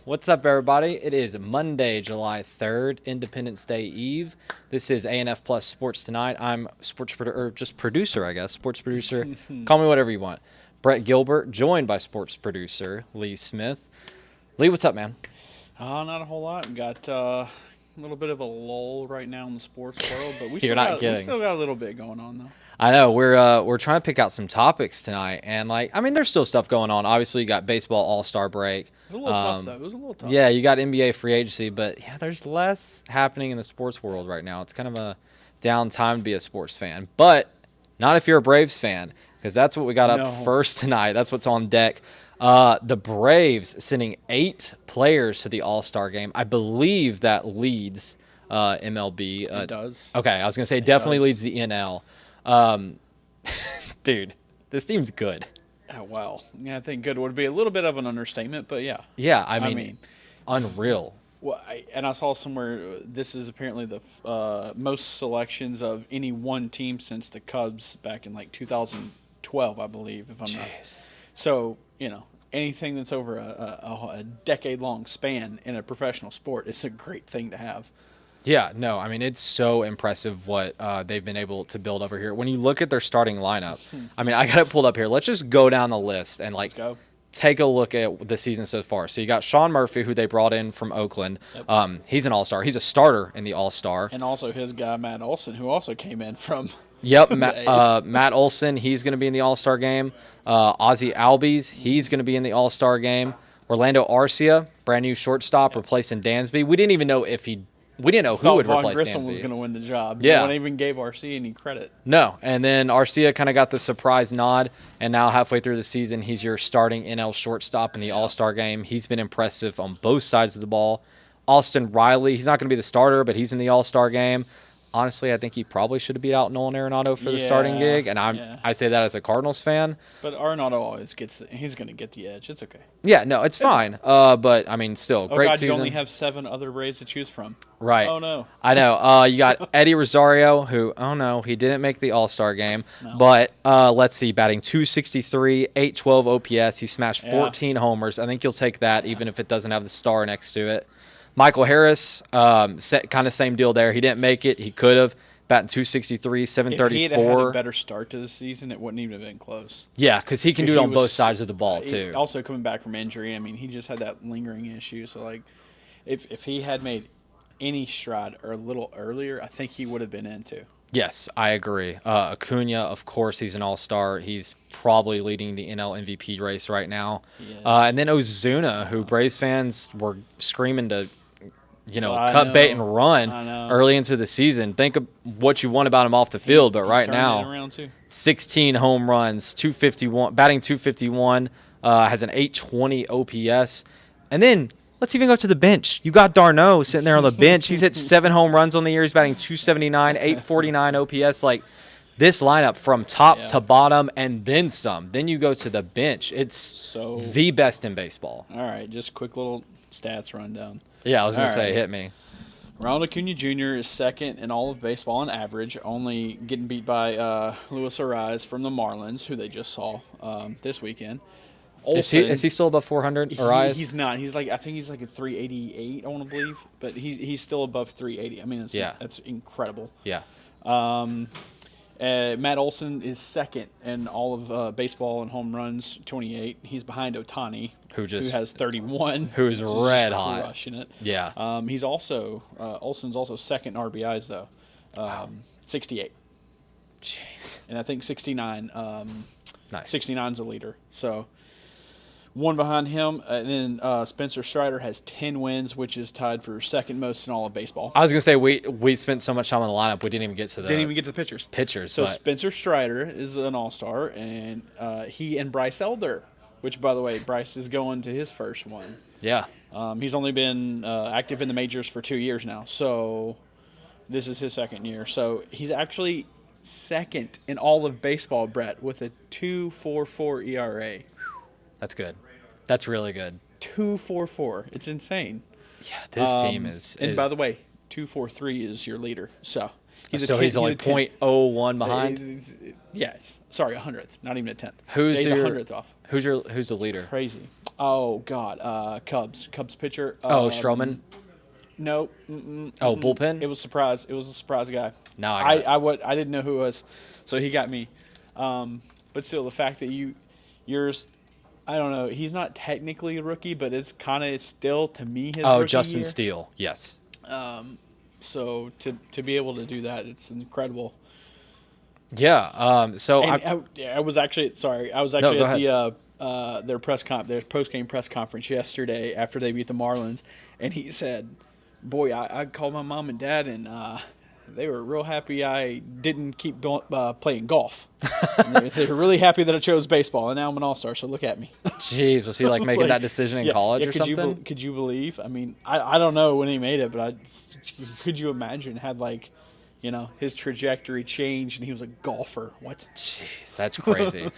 What's up, everybody? It is Monday, July 3rd, Independence Day Eve. This is ANF Plus Sports Tonight. I'm just producer, I guess. Sports producer. Call me whatever you want. Brett Gilbert, joined by sports producer Lee Smith. Lee, what's up, man? Not a whole lot. Got a little bit of a lull right now in the sports world, but we You're still not got, kidding. we still got a little bit going on, though. I know we're trying to pick out some topics tonight, and there's still stuff going on. Obviously, you got baseball All-Star break. It was a little tough, though. It was a little tough. Yeah, you got NBA free agency, but yeah, there's less happening in the sports world right now. It's kind of a down time to be a sports fan, but not if you're a Braves fan, because that's what we got up first tonight. That's what's on deck. The Braves sending 8 players to the All-Star game. I believe that leads MLB. It does. Okay, I was going to say it definitely leads the NL. Dude, this team's good. Oh, wow. Yeah, I think good would be a little bit of an understatement, but yeah. Yeah, I mean unreal. Well, I saw somewhere this is apparently the most selections of any one team since the Cubs back in like 2012, I believe, if I'm not. So, anything that's over a decade-long span in a professional sport, it's a great thing to have. Yeah, no, it's so impressive what they've been able to build over here. When you look at their starting lineup, I got it pulled up here. Let's just go down the list and Let's go. take a look at the season so far. So you got Sean Murphy, who they brought in from Oakland. Yep. He's an All-Star. He's a starter in the All-Star. And also his guy, Matt Olson, who also came in from Matt Olson, he's going to be in the All-Star game. Ozzie Albies, he's going to be in the All-Star game. Orlando Arcia, brand new shortstop, replacing Dansby. We didn't even know we didn't know who would replace Grissom Dansby. was going to win the job. Yeah. No one even gave RC any credit. No, and then Arcia kind of got the surprise nod, and now halfway through the season, he's your starting NL shortstop in the All-Star game. He's been impressive on both sides of the ball. Austin Riley, he's not going to be the starter, but he's in the All-Star game. Honestly, I think he probably should have beat out Nolan Arenado for the starting gig, and I say that as a Cardinals fan. But Arenado always he's going to get the edge. It's okay. Yeah, no, it's fine. But, still, great season. You only have 7 other Braves to choose from. Right. Oh, no. I know. You got Eddie Rosario, who, he didn't make the All-Star game. No. But let's see, batting .263, .812 OPS. He smashed 14 homers. I think you'll take that, even if it doesn't have the star next to it. Michael Harris, kind of same deal there. He didn't make it. He could have. Batting .263, 734. If he had a better start to the season, it wouldn't even have been close. Yeah, because he can do it on both sides of the ball, too. Also coming back from injury, he just had that lingering issue. So, if he had made any stride or a little earlier, I think he would have been in, too. Yes, I agree. Acuna, of course, he's an all-star. He's probably leading the NL MVP race right now. And then Ozuna, who Braves fans were screaming to cut bait and run early into the season. Think of what you want about him off the field, but right now, 16 home runs, 251, batting .251, has an .820 OPS. And then let's even go to the bench. You got d'Arnaud sitting there on the bench. He's hit 7 home runs on the year. He's batting .279, .849 OPS. This lineup from top to bottom and then some. Then you go to the bench. It's the best in baseball. All right, just quick little stats rundown. Yeah, I was going to say, hit me. Ronald Acuna Jr. is second in all of baseball on average, only getting beat by Luis Ariz from the Marlins, who they just saw this weekend. Olsen, is he still above 400, Ariz? He's not. I think he's like a 388, I want to believe, but he's still above 380. That's incredible. Yeah. Matt Olson is second in all of baseball and home runs, 28. He's behind Ohtani, who has 31. Who's red hot, crushing it. Yeah. He's also Olson's also second in RBIs though, 68. Jeez. And I think 69. Nice. 69's a leader. So one behind him, and then Spencer Strider has 10 wins, which is tied for second most in all of baseball. I was gonna say we spent so much time on the lineup, we didn't even get to the pitchers. So Spencer Strider is an all-star, and he and Bryce Elder, which by the way, Bryce is going to his first one. Yeah. He's only been active in the majors for 2 years now, so this is his second year. So he's actually second in all of baseball, Brett, with a 2.44 ERA. That's good. That's really good. 2.44. It's insane. Yeah, this team is. And by the way, 2.43 is your leader. So he's only .01 behind. Yes. Sorry, 100th. Not even a 10th. Who's he's 100th off. Who's the leader? Crazy. Oh God, Cubs pitcher. Stroman. No. Bullpen. It was surprise. It was a surprise guy. No, I got it. I didn't know who it was, so he got me. But still, the fact that yours, I don't know. He's not technically a rookie, but it's kind of still to me his. Oh, rookie Justin year. Steele. Yes. So to be able to do that, it's incredible. Yeah. So I was actually at their post game press conference yesterday after they beat the Marlins, and he said, "Boy, I called my mom and dad, and they were real happy I didn't keep playing golf. They were really happy that I chose baseball, and now I'm an all-star. So look at me." Jeez, was he like making that decision in college or something? Could you believe? I mean, I don't know when he made it, but could you imagine had his trajectory changed and he was a golfer? What? Jeez, that's crazy.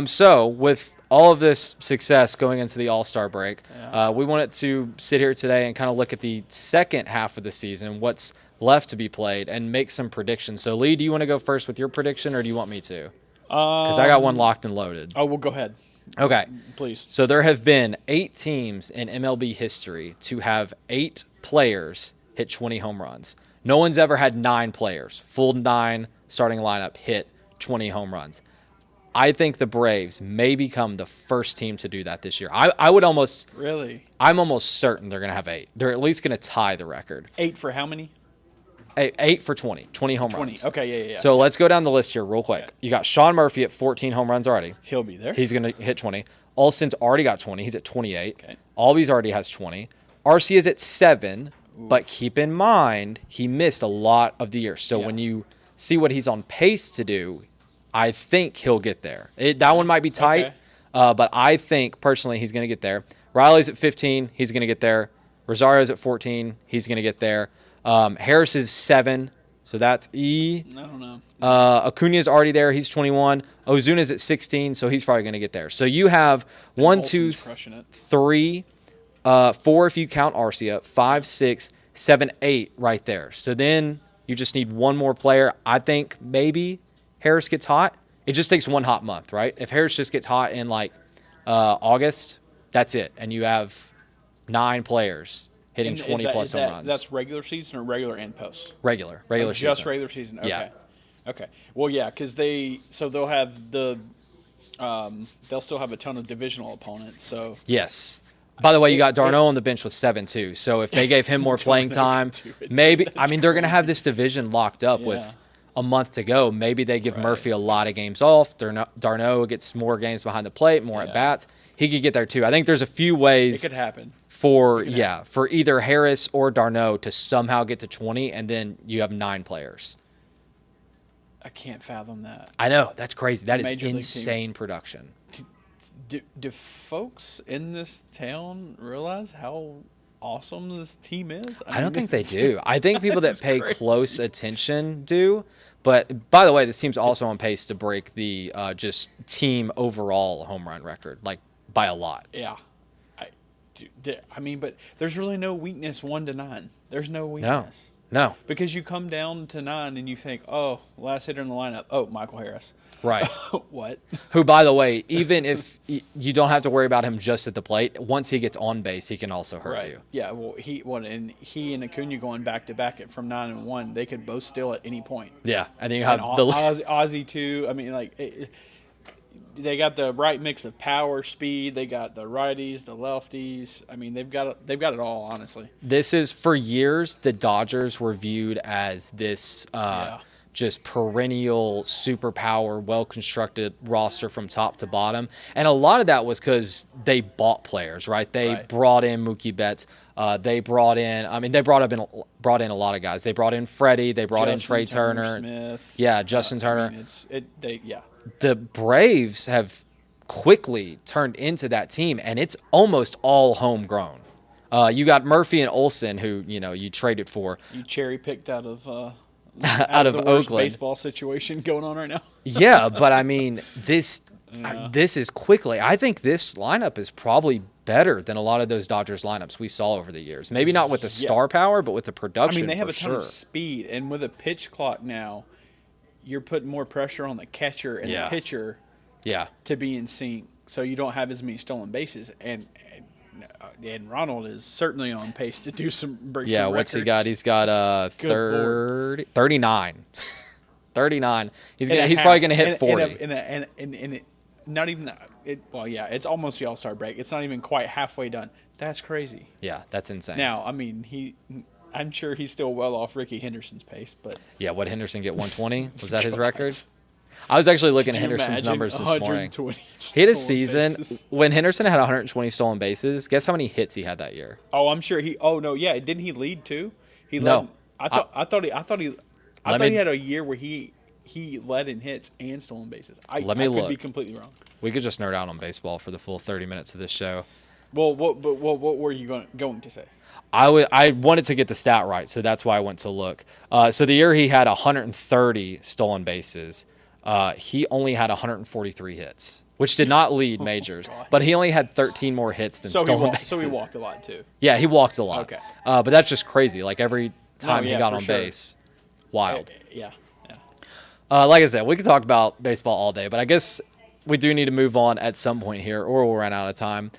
So with all of this success going into the All-Star break, we wanted to sit here today and kind of look at the second half of the season, what's left to be played, and make some predictions. So, Lee, do you want to go first with your prediction, or do you want me to? Because I got one locked and loaded. Oh, well, go ahead. Okay. Please. So there have been 8 teams in MLB history to have 8 players hit 20 home runs. No one's ever had 9 players, full 9 starting lineup, hit 20 home runs. I think the Braves may become the first team to do that this year. I would almost... Really? I'm almost certain they're going to have 8. They're at least going to tie the record. 8 for how many? 8 for 20 home 20. runs. Okay, yeah. So let's go down the list here real quick. Okay. You got Sean Murphy at 14 home runs already. He'll be there. He's going to hit 20. Alston's already got 20. He's at 28. Okay. Albies already has 20. RC is at 7, but keep in mind, he missed a lot of the year. So when you see what he's on pace to do, I think he'll get there. That one might be tight, but I think, personally, he's going to get there. Riley's at 15. He's going to get there. Rosario's at 14. He's going to get there. Harris is 7. So that's E. I don't know. Acuna's already there. He's 21. Ozuna's at 16, so he's probably going to get there. So you have 1, 2, 3, 4 if you count Arcia, 5, 6, 7, 8 right there. So then you just need one more player. I think maybe Harris gets hot. It just takes one hot month, right? If Harris just gets hot in August, that's it. And you have 9 players hitting 20-plus home runs. That's regular season or regular and post? Regular season. Just regular season. Okay. Yeah. Okay. Well, yeah, because they'll have they'll still have a ton of divisional opponents. So yes. By the way, you got Darno on the bench with 7 too. So if they gave him more playing time, maybe they're going to have this division locked up with a month to go. Maybe they give Murphy a lot of games off. Darno gets more games behind the plate, more at bats. He could get there too. I think there's a few ways it could happen for either Harris or Darno to somehow get to 20, and then you have 9 players. I can't fathom that. I know. That's crazy. That is Major League insane production. Do folks in this town realize how awesome this team is? I don't think they do. I think people that pay close attention do. But, by the way, this team's also on pace to break the just team overall home run record, by a lot. Yeah. But there's really no weakness 1 to 9. There's no weakness. No. Because you come down to 9 and you think, oh, last hitter in the lineup, Michael Harris. Right. What? Who, by the way, even if you don't have to worry about him just at the plate, once he gets on base, he can also hurt you. Yeah, well, he and Acuna going back-to-back from 9 and 1, they could both steal at any point. Yeah, and then you have Ozzy too. I mean, they got the right mix of power, speed. They got the righties, the lefties. I mean, they've got it all. Honestly, this is for years. The Dodgers were viewed as this just perennial superpower, well-constructed roster from top to bottom, and a lot of that was because they bought players, right? They brought in Mookie Betts. They brought in. I mean, they brought in a lot of guys. They brought in Freddie. They brought in Trey Turner. Smith. Yeah, Justin Turner. I mean, The Braves have quickly turned into that team, and it's almost all homegrown. You got Murphy and Olsen, who you traded for. You cherry picked out of out of the worst Oakland baseball situation going on right now. Yeah, but I mean this is quickly. I think this lineup is probably better than a lot of those Dodgers lineups we saw over the years. Maybe not with the star power, but with the production. I mean, they have a ton sure. of speed, and with a pitch clock now, you're putting more pressure on the catcher and the pitcher to be in sync. so you don't have as many stolen bases. And Ronald is certainly on pace to do break some records. What's he got? He's got 39. 39. He's probably going to hit 40. Not even that. It's almost the All-Star break. It's not even quite halfway done. That's crazy. Yeah, that's insane. Now, I mean, I'm sure he's still well off Ricky Henderson's pace, but yeah, what Henderson get 120? Was that his record? I was actually looking at Henderson's numbers this morning. He had a season when Henderson had 120 stolen bases. Guess how many hits he had that year? Oh, I'm sure he. Oh no, yeah, didn't he lead too? He led. No, I thought he had a year where he led in hits and stolen bases. I could be completely wrong. We could just nerd out on baseball for the full 30 minutes of this show. Well, what were you going to say? I wanted to get the stat right, so that's why I went to look. So the year he had 130 stolen bases, he only had 143 hits, which did not lead majors. But he only had 13 more hits than stolen bases. So he walked a lot too. Yeah, he walked a lot. Okay. But that's just crazy. Like every time he got on base, wild. Yeah. Like I said, we could talk about baseball all day, but I guess we do need to move on at some point here, or we'll run out of time.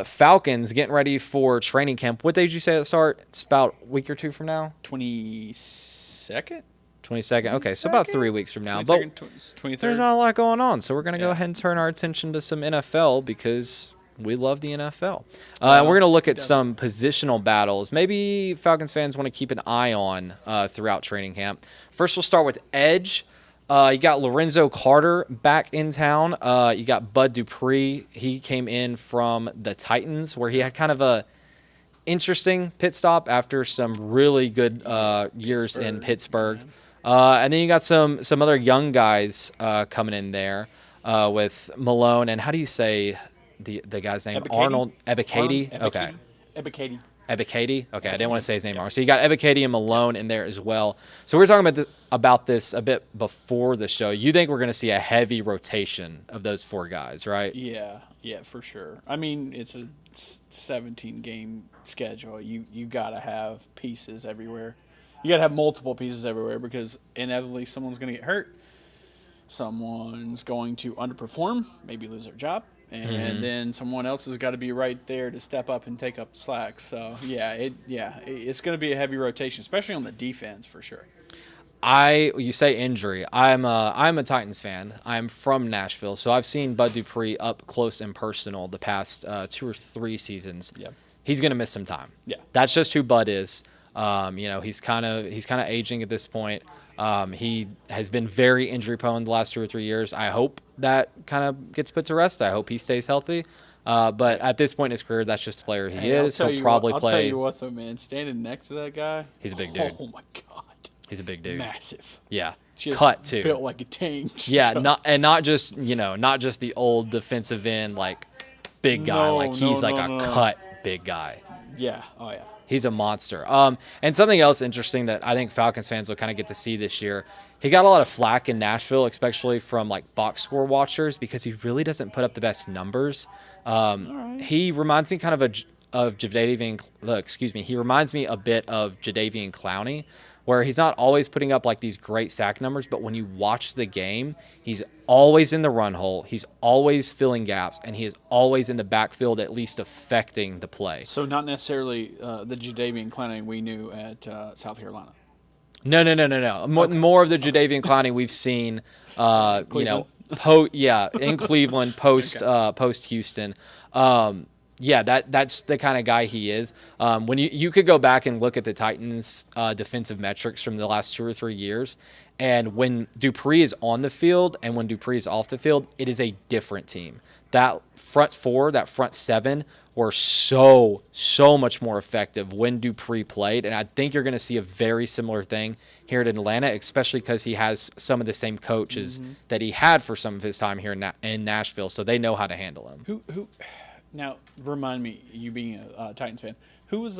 Falcons getting ready for training camp. What day did you say it start? It's about a week or two from now? 22nd? 22nd. Okay, so about 3 weeks from now. But 23rd. There's not a lot going on, so we're going to go ahead and turn our attention to some NFL because we love the NFL. And we're going to look at some positional battles. Maybe Falcons fans want to keep an eye on throughout training camp. First, we'll start with edge. You got Lorenzo Carter back in town. You got Bud Dupree. He came in from the Titans, where he had kind of a interesting pit stop after some really good years in Pittsburgh. And then you got some other young guys coming in there with Malone. And how do you say the guy's name? Ebiketie? Arnold Ebiketie? Okay. Ebiketie? Okay, I didn't want to say his name wrong. So you got Ebiketie and Malone in there as well. So we were talking about this a bit before the show. You think we're going to see a heavy rotation of those four guys, right? Yeah, for sure. I mean, it's a 17-game schedule. You got to have pieces everywhere. You got to have multiple pieces everywhere because inevitably someone's going to get hurt. Someone's going to underperform, maybe lose their job. And then someone else has got to be right there to step up and take up the slack. So, it's going to be a heavy rotation, especially on the defense for sure. You say injury. I'm a Titans fan. I'm from Nashville, so I've seen Bud Dupree up close and personal the past 2 or 3 seasons. Yeah. He's going to miss some time. Yeah. That's just who Bud is. He's kind of aging at this point. He has been very injury prone the last 2 or 3 years. I hope that kind of gets put to rest. I hope he stays healthy. But at this point in his career, that's just the player he is. He'll probably play. I'll tell you what, though, man. Standing next to that guy. He's a big dude. Oh, my God. He's a big dude. Massive. Yeah. Just cut, too. Built like a tank. Yeah, not just the old defensive end, like, big guy. He's cut big guy. Yeah. Oh, yeah. He's a monster. And something else interesting that I think Falcons fans will kind of get to see this year, he got a lot of flack in Nashville, especially from like box score watchers, because he really doesn't put up the best numbers. Right. He reminds me kind of he reminds me a bit of Jadeveon Clowney, where he's not always putting up like these great sack numbers, but when you watch the game, he's always in the run hole, he's always filling gaps, and he is always in the backfield at least affecting the play. So not necessarily the Jadeveon Clowney we knew at South Carolina. No. Okay. More of the Jadeveon Clowney we've seen, in Cleveland post Houston. That's the kind of guy he is. When you could go back and look at the Titans' defensive metrics from the last 2 or 3 years, and when Dupree is on the field and when Dupree is off the field, it is a different team. That front four, that front seven were so much more effective when Dupree played, and I think you're going to see a very similar thing here at Atlanta, especially because he has some of the same coaches that he had for some of his time here in Nashville, so they know how to handle him. Who? Now, remind me, you being a Titans fan, who was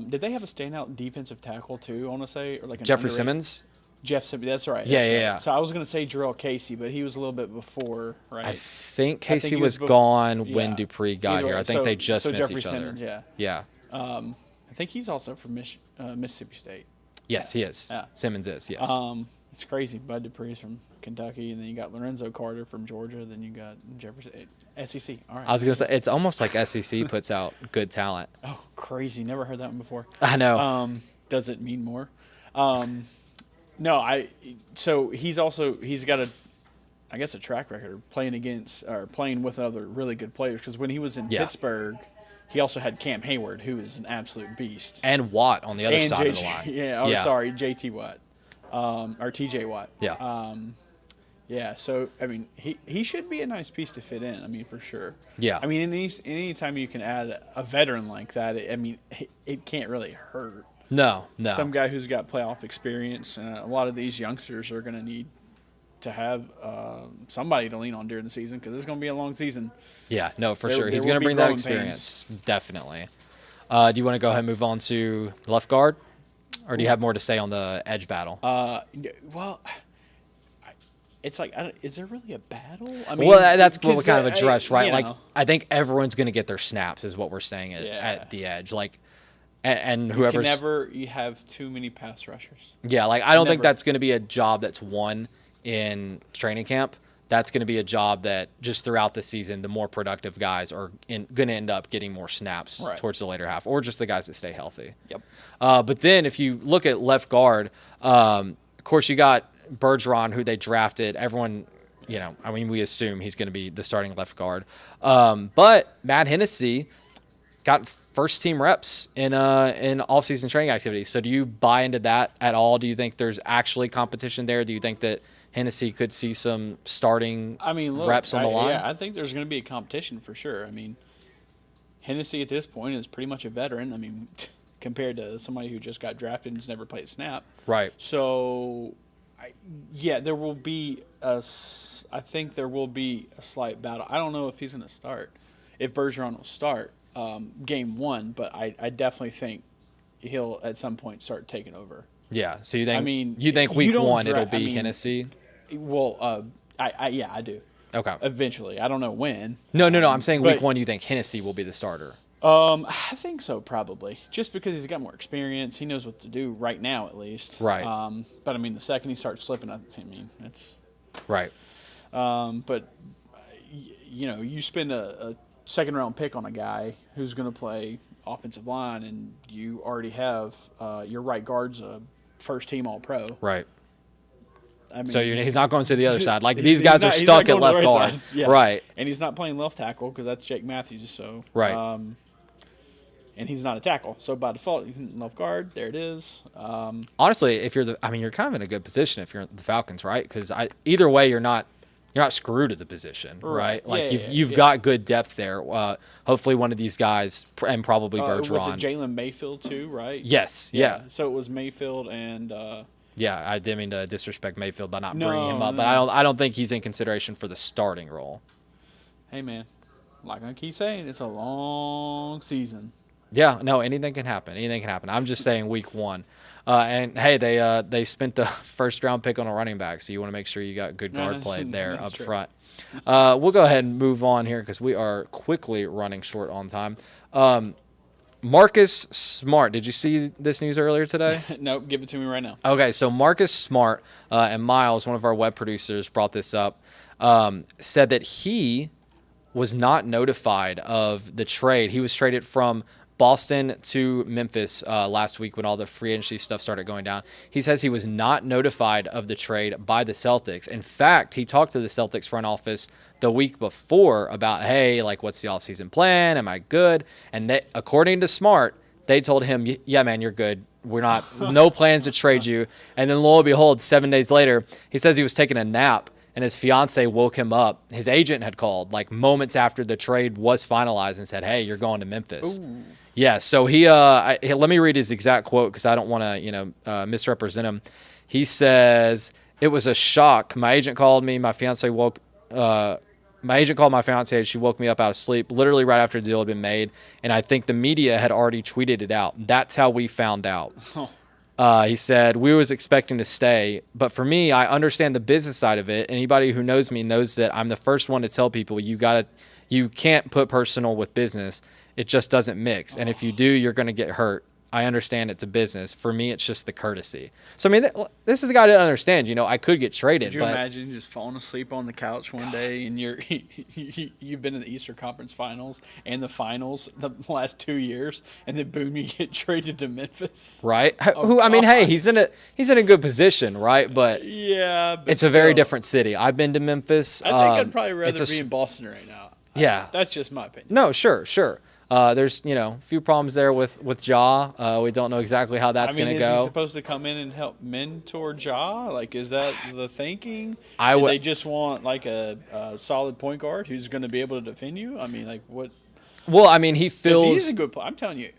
did they have a standout defensive tackle too? I want to say, or like an Jeffrey underrated? Simmons. Jeff Simmons, that's right. Yeah. So I was going to say Jarrell Casey, but he was a little bit before, right? I think Casey was gone when Dupree got here. I think they just missed Jeffrey each other. Simmons, Yeah. I think he's also from Mississippi State. Yes, he is. Yeah. Simmons is, yes. It's crazy. Bud Dupree's from Kentucky, and then you got Lorenzo Carter from Georgia. Then you got Jefferson. SEC. All right. I was gonna say it's almost like SEC puts out good talent. Oh, crazy! Never heard that one before. I know. Does it mean more? No, So he's got a track record of playing against or playing with other really good players. Because when he was in Pittsburgh, he also had Cam Hayward, who is an absolute beast, and Watt on the other side of the line. Sorry, JT Watt, or TJ Watt. Yeah. Yeah. So I mean, he should be a nice piece to fit in. I mean, for sure. Yeah. I mean, any time you can add a veteran like that, it can't really hurt. No. Some guy who's got playoff experience, and a lot of these youngsters are going to need to have somebody to lean on during the season because it's going to be a long season. Yeah, no, for sure. He's going to bring that experience, definitely. Do you want to go ahead and move on to left guard, or do you have more to say on the edge battle? Well, it's like, is there really a battle? I mean, well, that's what we kind of addressed, right? Like, know. I think everyone's going to get their snaps, is what we're saying at the edge. Like, and whoever's you have too many pass rushers. Yeah, like I don't think that's going to be a job that's won in training camp. That's going to be a job that just throughout the season, the more productive guys are going to end up getting more snaps towards the later half, or just the guys that stay healthy. Yep. But then if you look at left guard, of course you got Bergeron, who they drafted. Everyone, we assume he's going to be the starting left guard. But Matt Hennessy got first-team reps in off-season training activities. So do you buy into that at all? Do you think there's actually competition there? Do you think that Hennessy could see some starting reps on the line? Yeah, I think there's going to be a competition for sure. I mean, Hennessy at this point is pretty much a veteran. I mean, compared to somebody who just got drafted and has never played a snap. Right. So, there will be I think there will be a slight battle. I don't know if he's going to start, if Bergeron will start game one, but I definitely think he'll at some point start taking over. Yeah. So you think week one it'll be Hennessy? Well, I do. Okay. Eventually, I don't know when. No. I'm saying week one. You think Hennessy will be the starter? I think so, probably. Just because he's got more experience, he knows what to do right now, at least. Right. But the second he starts slipping, it's right. But you spend a second-round pick on a guy who's going to play offensive line, and you already have your right guard's a first-team All-Pro. Right. So he's not going to the other side. Like, these guys are he's stuck not at left guard. Yeah. Right. And he's not playing left tackle because that's Jake Matthews. So right. And he's not a tackle. So by default, left guard, there it is. Honestly, if you're you're kind of in a good position if you're the Falcons, right? Because either way, you're not screwed at the position, right? Like you've got good depth there. Hopefully, one of these guys, and probably Bergeron. Was it Jalen Mayfield too, right? Yes. Yeah. So it was Mayfield and. Yeah, I didn't mean to disrespect Mayfield by not bringing him up, but I don't think he's in consideration for the starting role. Hey man, like I keep saying, it's a long season. Yeah, no, anything can happen. Anything can happen. I'm just saying week one. And hey, they spent the first round pick on a running back, so you want to make sure you got good guard play there up front. We'll go ahead and move on here because we are quickly running short on time. Marcus Smart, did you see this news earlier today? Nope, give it to me right now. Okay, so Marcus Smart and Miles, one of our web producers, brought this up, said that he was not notified of the trade. He was traded from Boston to Memphis last week when all the free agency stuff started going down. He says he was not notified of the trade by the Celtics. In fact, he talked to the Celtics front office the week before about, hey, like, what's the offseason plan? Am I good? And they, according to Smart, they told him, yeah, man, you're good. We're not, no plans to trade you. And then lo and behold, 7 days later, he says he was taking a nap and his fiance woke him up. His agent had called like moments after the trade was finalized and said, hey, you're going to Memphis. Ooh. Yeah, so let me read his exact quote because I don't want to, misrepresent him. He says, it was a shock. My agent called me. My agent called my fiance. She woke me up out of sleep literally right after the deal had been made. And I think the media had already tweeted it out. That's how we found out. He said, we was expecting to stay. But for me, I understand the business side of it. Anybody who knows me knows that I'm the first one to tell people you can't put personal with business. It just doesn't mix. And if you do, you're going to get hurt. I understand it's a business. For me, it's just the courtesy. So, I mean, this is a guy to understand. I could get traded. Could you imagine just falling asleep on the couch one day and you've been in the Eastern Conference Finals and the finals the last 2 years, and then boom, you get traded to Memphis? Right? Hey, he's in a good position, right? But yeah, it's a very different city. I've been to Memphis. I think I'd probably rather be in Boston right now. Yeah. That's just my opinion. No, sure. There's a few problems there with Ja. We don't know exactly how that's going to go. Is he supposed to come in and help mentor Ja? Like, is that the thinking? They just want like a solid point guard who's going to be able to defend you? I mean, like what? Well, I mean, he feels he's a good player. I'm telling you,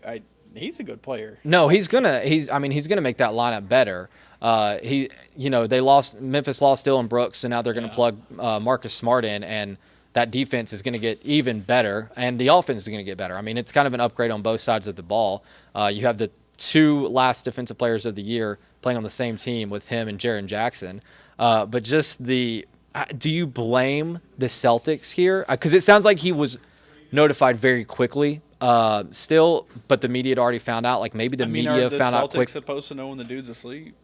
he's a good player. No, he's gonna make that lineup better. Memphis lost Dylan Brooks, so now they're going to plug Marcus Smart in, and that defense is going to get even better, and the offense is going to get better. I mean, it's kind of an upgrade on both sides of the ball. You have the 2 last defensive players of the year playing on the same team with him and Jaren Jackson. But just do you blame the Celtics here? Because it sounds like he was notified very quickly still, but the media had already found out. Like maybe media found out quick. Are the Celtics supposed to know when the dude's asleep?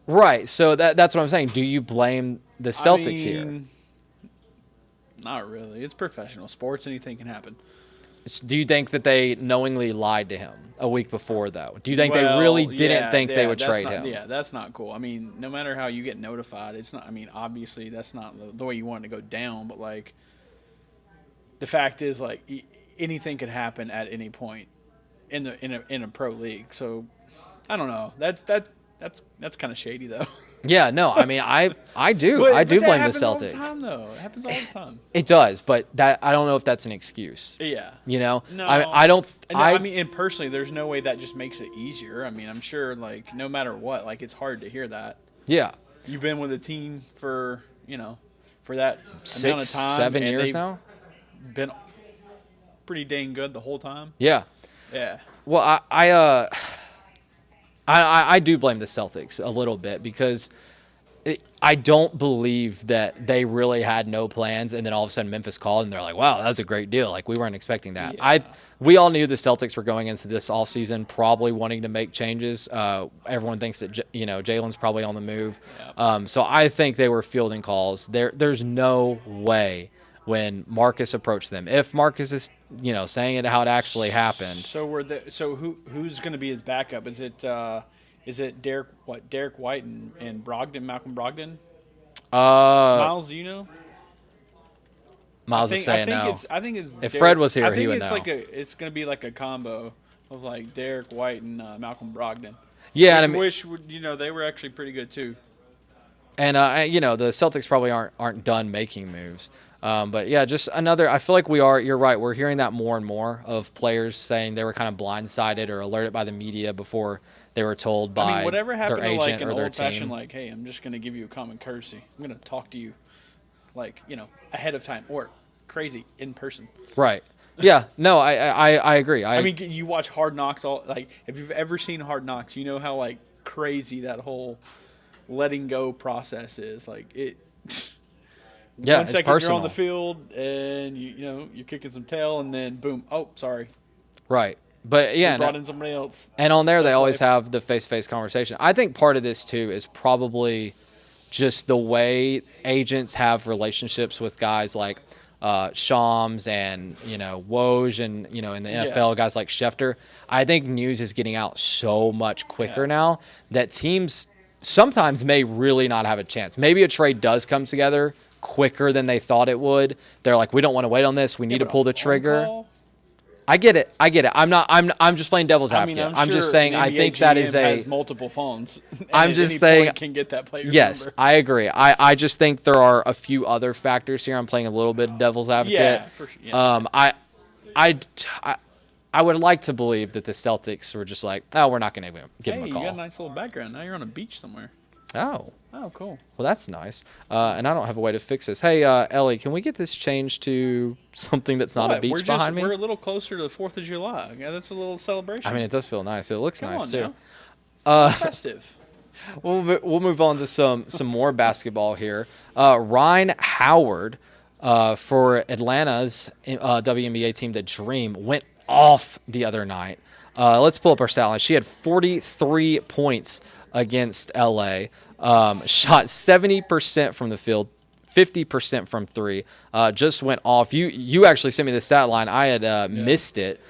Right. So that's what I'm saying. Do you blame the Celtics here? Not really. It's professional sports. Anything can happen. Do you think that they knowingly lied to him a week before, though? Do you think they really didn't think they would trade him? Yeah, that's not cool. I mean, no matter how you get notified, it's not. I mean, obviously, that's not the way you want it to go down. But like, the fact is, like, anything could happen at any point in a pro league. So, I don't know. That's kind of shady, though. Yeah, no, I mean, I do blame the Celtics. It happens all the time, though. It happens all the time. It does, but I don't know if that's an excuse. Yeah. No, I don't. I mean, and personally, there's no way that just makes it easier. I mean, I'm sure, like, no matter what, like, it's hard to hear that. Yeah. You've been with a team for that 6, amount of time, 7 years now. Been pretty dang good the whole time. Yeah. Yeah. Well, I do blame the Celtics a little bit because I don't believe that they really had no plans, and then all of a sudden Memphis called and they're like, wow, that was a great deal. Like, we weren't expecting that. Yeah. We all knew the Celtics were going into this offseason probably wanting to make changes. Everyone thinks that Jalen's probably on the move. Yeah. So I think they were fielding calls. There's no way when Marcus approached them, if Marcus is saying it how it actually happened. So who's going to be his backup? Is it Derek White and Brogdon, Malcolm Brogdon? Miles, do you know? Miles is saying no. I think it's if Fred was here, he would know. It's going to be like a combo of like Derek White and Malcolm Brogdon. Yeah, which they were actually pretty good too. And the Celtics probably aren't done making moves. But yeah, just another. I feel like we are. You're right. We're hearing that more and more of players saying they were kind of blindsided or alerted by the media before they were told by whatever happened their agent to like or their an old-fashioned team. Like, hey, I'm just going to give you a common courtesy. I'm going to talk to you, like ahead of time or crazy in person. Right. Yeah. No, I agree. I mean, you watch Hard Knocks. If you've ever seen Hard Knocks, you know how like crazy that whole letting go process is. Like it. Yeah, 1 second it's personal. You're on the field and you're kicking some tail, and then boom, oh sorry. Right, but yeah, brought in somebody else. And on there, they always have the face-to-face conversation. I think part of this too is probably just the way agents have relationships with guys like Shams and Woj and in the NFL guys like Schefter. I think news is getting out so much quicker now that teams sometimes may really not have a chance. Maybe a trade does come together quicker than they thought it would. They're like, we don't want to wait on this. We need to pull the trigger. I get it. I'm just playing devil's advocate. I'm just saying I think that is has multiple phones. I'm just saying can get that player's yes, number. I agree. I just think there are a few other factors here. I'm playing a little bit of devil's advocate. Yeah, for sure. Yeah. I would like to believe that the Celtics were just like, oh, we're not going to give him a call. You got a nice little background. Now you're on a beach somewhere. Oh, cool. Well, that's nice. And I don't have a way to fix this. Hey, Ellie, can we get this changed to something that's not a beach behind me? We're a little closer to the 4th of July. Yeah, that's a little celebration. I mean, it does feel nice. It looks nice, too. Festive. We'll move on to some more basketball here. Rhyne Howard for Atlanta's WNBA team, the Dream, went off the other night. Let's pull up her stat line. She had 43 points against LA. Shot 70% from the field, 50% from three. Just went off. You actually sent me the stat line. I had missed it.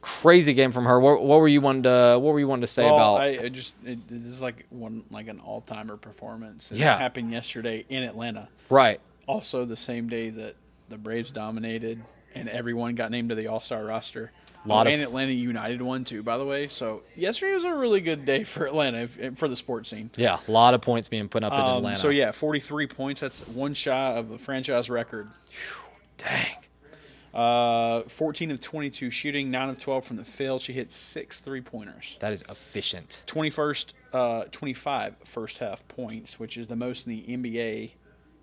Crazy game from her. What were you wanting to say about? This is like an all-timer performance. It Yeah. happened yesterday in Atlanta. Right. Also, the same day that the Braves dominated and everyone got named to the All-Star roster. And Atlanta United won too, by the way. So yesterday was a really good day for Atlanta for the sports scene. Yeah, a lot of points being put up in Atlanta. So yeah, 43 points. That's one shy of the franchise record. Dang. 14 of 22 shooting, 9 of 12 from the field. She hit 6 3-pointers. That is efficient. 25 first half points, which is the most in the NBA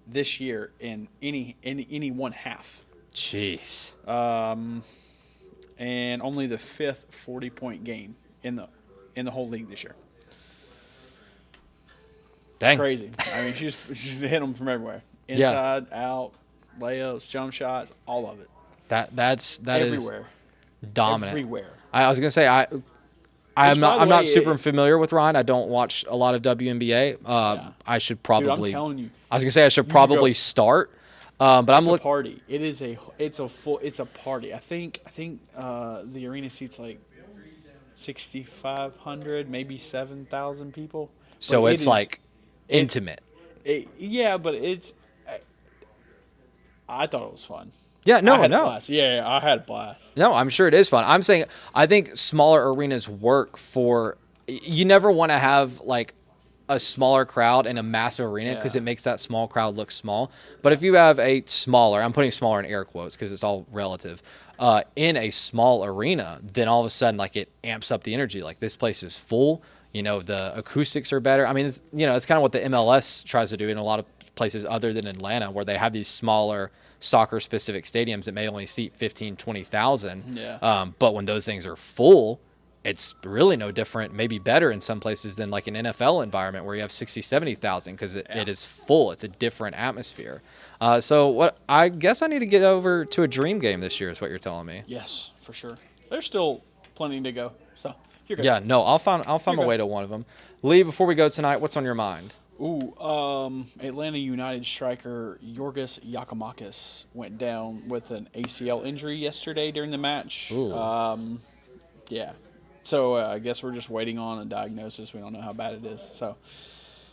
this year in any one half. Jeez. And only the 5th 40-point game in the whole league this year. Dang. It's crazy. I mean, she's hit them from everywhere. Inside, out, layups, jump shots, all of it. That everywhere. Is dominant. Everywhere. I was gonna say I'm not super familiar with Rhyne. I don't watch a lot of WNBA. I should probably. Dude, I'm telling you. I was gonna say I should probably start. But it's a party. It's a party. I think the arena seats like 6,500, maybe 7,000 people. So it's like intimate. But I thought it was fun. Yeah, no. Yeah, I had a blast. No, I'm sure it is fun. I'm saying I think smaller arenas work for. You never want to have like a smaller crowd in a massive arena because it makes that small crowd look small. But if you have a smaller, I'm putting smaller in air quotes because it's all relative, in a small arena, then all of a sudden like it amps up the energy. Like this place is full. The acoustics are better. I mean, it's kind of what the MLS tries to do in a lot of places other than Atlanta, where they have these smaller soccer-specific stadiums that may only seat 15,000, 20,000. Yeah. But when those things are full, it's really no different, maybe better in some places than like an NFL environment where you have 60,000, 70,000 because it is full. It's a different atmosphere. So what I guess I need to get over to a dream game this year is what you're telling me. Yes, for sure. There's still plenty to go. So you're good. Yeah, no, I'll find my way to one of them. Lee, before we go tonight, what's on your mind? Atlanta United striker Yorgos Yakimakis went down with an ACL injury yesterday during the match. Ooh. Yeah. So I guess we're just waiting on a diagnosis. We don't know how bad it is. So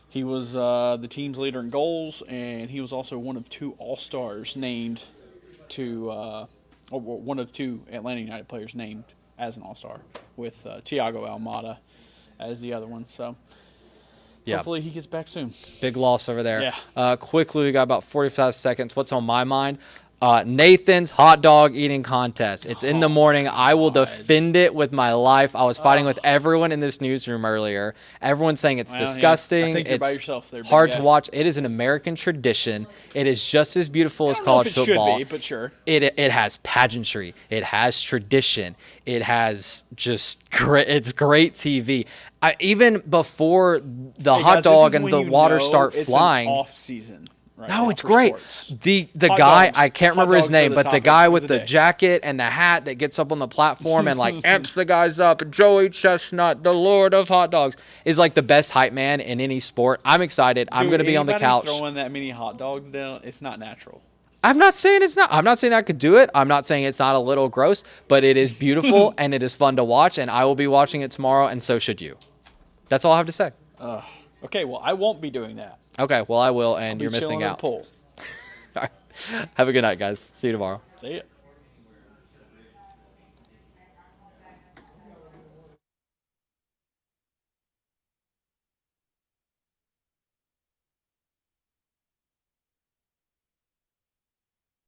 he was the team's leader in goals, and he was also one of 2 All-Stars named to one of 2 Atlanta United players named as an All-Star, with Thiago Almada as the other one. So hopefully he gets back soon. Big loss over there. Yeah. Quickly, we got about 45 seconds. What's on my mind? Nathan's hot dog eating contest. It's in the morning. I will defend it with my life. I was fighting with everyone in this newsroom earlier. Everyone's saying it's disgusting. I think you're it's by yourself there, hard to watch. It is an American tradition. It is just as beautiful as college football. Should be, but sure. It has pageantry. It has tradition. It has just great. It's great TV. Even before the hot dog and the water start flying. It's an off season. Right, no, it's great. Sports. The guy, I can't remember his name, but the guy with the day. jacket and the hat that gets up on the platform and like amps the guys up, Joey Chestnut, the Lord of hot dogs, is like the best hype man in any sport. I'm excited. I'm going to be on the couch. Throwing that many hot dogs down, it's not natural. I'm not saying it's not. I'm not saying I could do it. I'm not saying it's not a little gross, but it is beautiful and it is fun to watch, and I will be watching it tomorrow, and so should you. That's all I have to say. Okay, well, I won't be doing that. Okay, well, I will, and you're missing out. All right. Have a good night, guys. See you tomorrow. See ya.